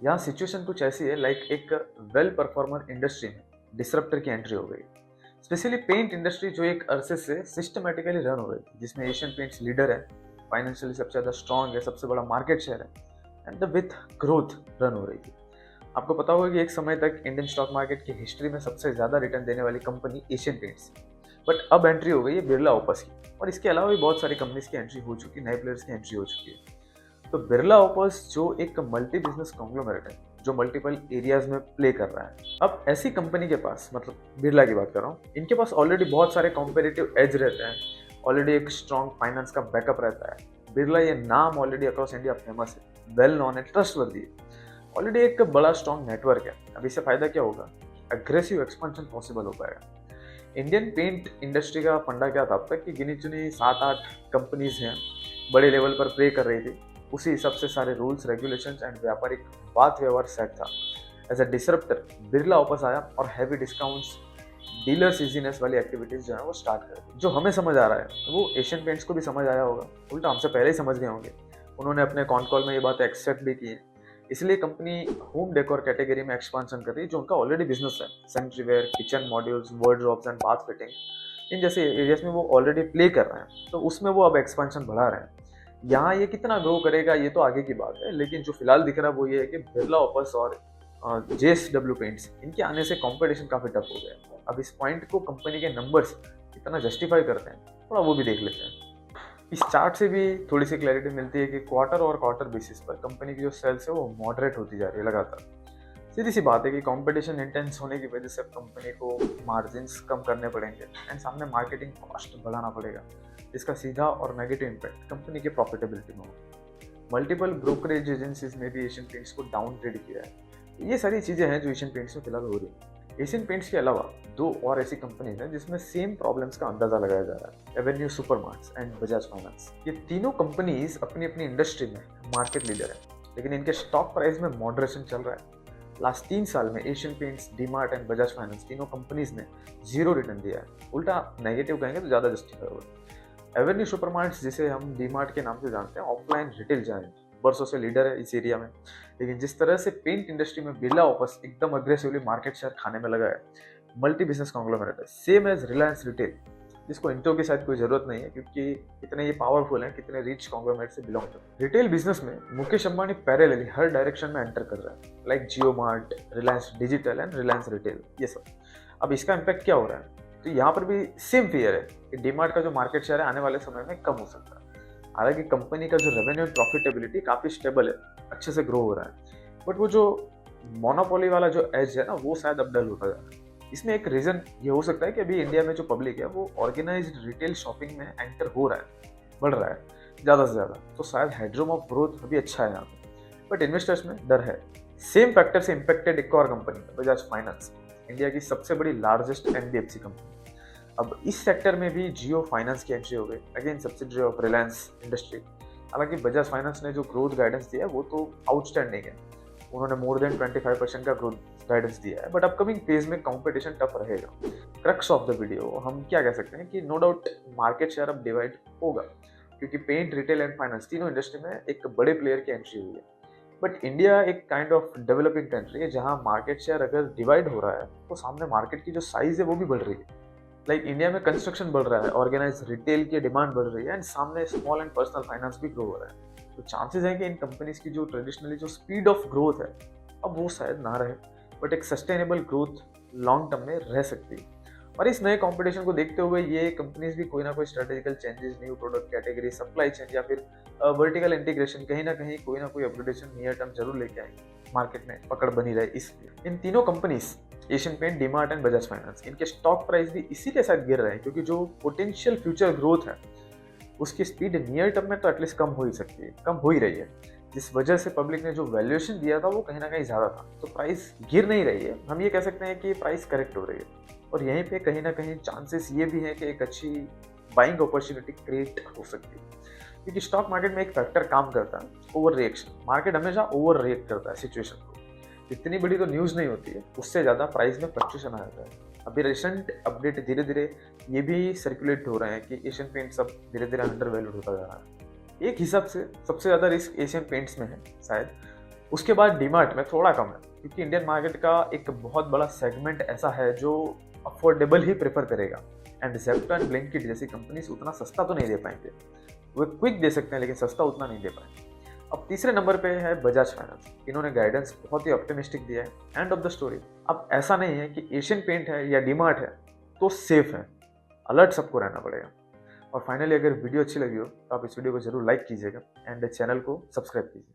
यहाँ सिचुएशन कुछ ऐसी है, लाइक एक वेल परफॉर्मर इंडस्ट्री में डिसरप्टर की एंट्री हो गई। स्पेशली पेंट इंडस्ट्री जो एक अरसे से सिस्टमेटिकली रन हो रही थी, जिसमें एशियन पेंट्स लीडर है, फाइनेंशियली सबसे ज़्यादा स्ट्रॉन्ग है, सबसे बड़ा मार्केट शेयर है, and the with growth run हो रही थी। आपको पता होगा कि एक समय तक इंडियन स्टॉक मार्केट की हिस्ट्री में सबसे ज़्यादा रिटर्न देने वाली कंपनी एशियन पेंट्स, बट अब एंट्री हो गई है बिरला ओपस की, और इसके अलावा भी बहुत सारी कंपनीज की एंट्री हो चुकी है, नए प्लेयर्स की एंट्री हो चुकी है। तो बिरला ओपस जो एक मल्टी बिजनेस कॉन्ग्लोमेरेट है, जो मल्टीपल एरियाज में प्ले कर रहा है। अब ऐसी कंपनी के पास, मतलब बिरला की बात कर रहा हूँ, इनके पास ऑलरेडी बहुत सारे कॉम्पिटिटिव एज रहते हैं, ऑलरेडी एक स्ट्रॉन्ग फाइनेंस का बैकअप रहता है। बिरला ये नाम ऑलरेडी अक्रॉस इंडिया फेमस है, वेल नोन है, ट्रस्टवर्दी है, ऑलरेडी एक बड़ा स्ट्रॉन्ग नेटवर्क है। अब इससे फायदा क्या होगा? अग्रेसिव एक्सपेंशन पॉसिबल हो पाएगा। इंडियन पेंट इंडस्ट्री का फंडा क्या था अब तक कि गिनी चुनी 7-8 कंपनीज हैं, बड़े लेवल पर प्ले कर रही थी। उसी हिसाब से सारे रूल्स, रेगुलेशंस एंड व्यापारिक बात व्यवहार सेट था। एज अ डिसरप्टर बिरला वापस आया और हैवी डिस्काउंट्स, डीलर इजीनेस वाली एक्टिविटीज जो है वो स्टार्ट कर दी। जो हमें समझ आ रहा है वो एशियन पेंट्स को भी समझ आया होगा, उल्टा हमसे पहले ही समझ गए होंगे। उन्होंने अपने कॉन कॉल में ये बात एक्सेप्ट भी की है। इसलिए कंपनी होम डेकोर कैटेगरी में एक्सपांशन कर रही है, जो उनका ऑलरेडी बिजनेस है। Sanitary ware, kitchen modules, wardrobes and bath fitting, इन जैसे एरियाज में वो ऑलरेडी प्ले कर रहे हैं, तो उसमें वो अब एक्सपेंशन बढ़ा रहे हैं। यहाँ ये कितना ग्रो करेगा ये तो आगे की बात है, लेकिन जो फिलहाल दिख रहा है वो ये है कि बिरला ओपस और जेएसडब्ल्यू पेंट्स, इनके आने से कंपटीशन काफी टफ हो गया। अब इस पॉइंट को कंपनी के नंबर्स कितना जस्टिफाई करते हैं, थोड़ा वो भी देख लेते हैं। इस चार्ट से भी थोड़ी सी क्लैरिटी मिलती है कि क्वार्टर और क्वार्टर बेसिस पर कंपनी की जो सेल्स है वो मॉडरेट होती जा रही है लगातार। सीधी सी बात है कि कंपटीशन इंटेंस होने की वजह से कंपनी को मार्जिन्स कम करने पड़ेंगे एंड सामने मार्केटिंग कॉस्ट बढ़ाना पड़ेगा, जिसका सीधा और नेगेटिव इम्पैक्ट कंपनी के प्रॉफिटेबिलिटी में होगा। मल्टीपल ब्रोकरेज एजेंसीज ने भी एशियन पेंट्स को डाउन ग्रेड किया है। ये सारी चीज़ें हैं जो एशियन पेंट्स में फिलहाल हो रही है। एशियन पेंट्स के अलावा दो और ऐसी कंपनीज हैं जिसमें सेम प्रॉब्लम्स का अंदाजा लगाया जा रहा है, Avenue Supermarts and Bajaj finance. ये तीनों कंपनीज अपनी अपनी इंडस्ट्री में मार्केट लीडर है, लेकिन इनके स्टॉक प्राइस में मॉडरेशन चल रहा है। लास्ट 3 साल में Asian paints, DMart and Bajaj finance, तीनों कंपनीज ने जीरो रिटर्न दिया है। उल्टा नेगेटिव कहेंगे तो ज़्यादा जस्टिफाई होगा। एवेन्यू सुपरमार्ट्स, जिसे हम डीमार्ट के नाम से जानते हैं, ऑफलाइन रिटेल जायंट, वर्षों से लीडर है इस एरिया में। लेकिन जिस तरह से पेंट इंडस्ट्री में बिरला ओपस एकदम अग्रेसिवली मार्केट शेयर खाने में लगा है, मल्टी बिजनेस कॉन्ग्लोमेरेट है, सेम एज रिलायंस रिटेल, जिसको इंट्रो की शायद कोई जरूरत नहीं है क्योंकि कितने ये पावरफुल हैं, कितने रिच कॉन्ग्लोमेरेट से बिलोंग करते हैं। रिटेल बिजनेस में मुकेश अंबानी पैरेलली हर डायरेक्शन में एंटर कर रहा है, like Jio mart, Reliance digital and Reliance retail, ये सब। अब इसका इम्पैक्ट क्या हो रहा है? तो यहाँ पर भी सेम फियर है कि डीमार्ट का जो मार्केट शेयर है आने वाले समय में कम हो सकता है। हालांकि कंपनी का जो रेवेन्यू एंड प्रॉफिटेबिलिटी काफ़ी स्टेबल है, अच्छे से ग्रो हो रहा है, बट वो जो मोनोपोली वाला जो एज है ना, वो शायद अब डल होता जा रहा है। इसमें एक रीज़न ये हो सकता है कि अभी इंडिया में जो पब्लिक है वो ऑर्गेनाइज्ड रिटेल शॉपिंग में एंटर हो रहा है, बढ़ रहा है ज़्यादा से ज़्यादा, तो शायद हेडरूम ऑफ ग्रोथ अभी अच्छा है यहाँ पे, बट इन्वेस्टर्स में डर है। सेम फैक्टर से इम्पेक्टेड एक और कंपनी है, बजाज फाइनेंस, इंडिया की सबसे बड़ी लार्जेस्ट एनबीएफसी कंपनी। अब इस सेक्टर में भी जियो फाइनेंस की एंट्री हो गई, again subsidiary of Reliance industry. हालांकि बजाज फाइनेंस ने जो ग्रोथ गाइडेंस दिया है वो तो आउटस्टैंडिंग है, उन्होंने मोर देन 25% का ग्रोथ गाइडेंस दिया है, बट अपकमिंग फेज में कंपटीशन टफ रहेगा। क्रक्स ऑफ द वीडियो हम क्या कह सकते हैं कि नो डाउट मार्केट शेयर अब डिवाइड होगा, क्योंकि पेंट, रिटेल एंड फाइनेंस तीनों इंडस्ट्री में एक बड़े प्लेयर की एंट्री हुई है। बट इंडिया एक काइंड ऑफ डेवलपिंग कंट्री है, जहाँ मार्केट शेयर अगर डिवाइड हो रहा है तो सामने मार्केट की जो साइज है वो भी बढ़ रही है। लाइक इंडिया में कंस्ट्रक्शन बढ़ रहा है, ऑर्गेनाइज रिटेल की डिमांड बढ़ रही है, एंड सामने स्मॉल एंड पर्सनल फाइनेंस भी ग्रो हो रहा है। तो चांसेस हैं कि इन कंपनीज की जो ट्रेडिशनली जो स्पीड ऑफ ग्रोथ है अब वो शायद ना रहे, बट एक सस्टेनेबल ग्रोथ लॉन्ग टर्म में रह सकती है। और इस नए कंपटीशन को देखते हुए ये कंपनीज भी कोई ना कोई strategical changes, new product category, supply chain या फिर वर्टिकल इंटीग्रेशन, कहीं ना कहीं कोई ना कोई अपग्रेडेशन नियर टर्म जरूर लेके आएंगे, मार्केट में पकड़ बनी रहे इसलिए। इन तीनों companies, Asian paint, DMart and Bajaj finance, इनके स्टॉक प्राइस भी इसीलिए शायद गिर रहे हैं क्योंकि जो पोटेंशियल फ्यूचर ग्रोथ है उसकी स्पीड नियर टर्म में तो एटलीस्ट कम हो ही सकती है, कम हो ही रही है, जिस वजह से पब्लिक ने जो वैल्यूएशन दिया था वो कहीं ना कहीं ज़्यादा था। तो प्राइस गिर नहीं रही है, हम ये कह सकते हैं कि प्राइस करेक्ट हो रही है, और यहीं पे कहीं ना कहीं चांसेस ये भी है कि एक अच्छी बाइंग अपॉर्चुनिटी क्रिएट हो सकती है। क्योंकि स्टॉक मार्केट में एक फैक्टर काम करता है, ओवर रिएक्शन। मार्केट हमेशा ओवर रिएक्ट करता है सिचुएशन को, इतनी बड़ी तो न्यूज़ नहीं होती है, उससे ज़्यादा प्राइस में फ्लक्चुएशन आ जाता है। अभी रिसेंट अपडेट धीरे धीरे ये भी सर्कुलेट हो रहे हैं कि एशियन पेंट्स अब धीरे धीरे अंडर वैल्यूड होता जा रहा है। एक हिसाब से सबसे ज़्यादा रिस्क एशियन पेंट्स में है शायद, उसके बाद डीमार्ट में थोड़ा कम है, क्योंकि इंडियन मार्केट का एक बहुत बड़ा सेगमेंट ऐसा है जो अफोर्डेबल ही प्रेफर करेगा, एंड ज़ेप्टो एंड ब्लिंकिट जैसी कंपनीज उतना सस्ता तो नहीं दे पाएंगे। वे क्विक दे सकते हैं लेकिन सस्ता उतना नहीं दे पाएंगे। अब तीसरे नंबर पे है बजाज फाइनेंस। इन्होंने गाइडेंस बहुत ही ऑप्टिमिस्टिक दिया है। End of the story. अब ऐसा नहीं है कि एशियन पेंट है या डीमार्ट है तो सेफ है, अलर्ट सबको रहना पड़ेगा। और फाइनली अगर वीडियो अच्छी लगी हो तो आप इस वीडियो को जरूर लाइक कीजिएगा एंड चैनल को सब्सक्राइब कीजिए।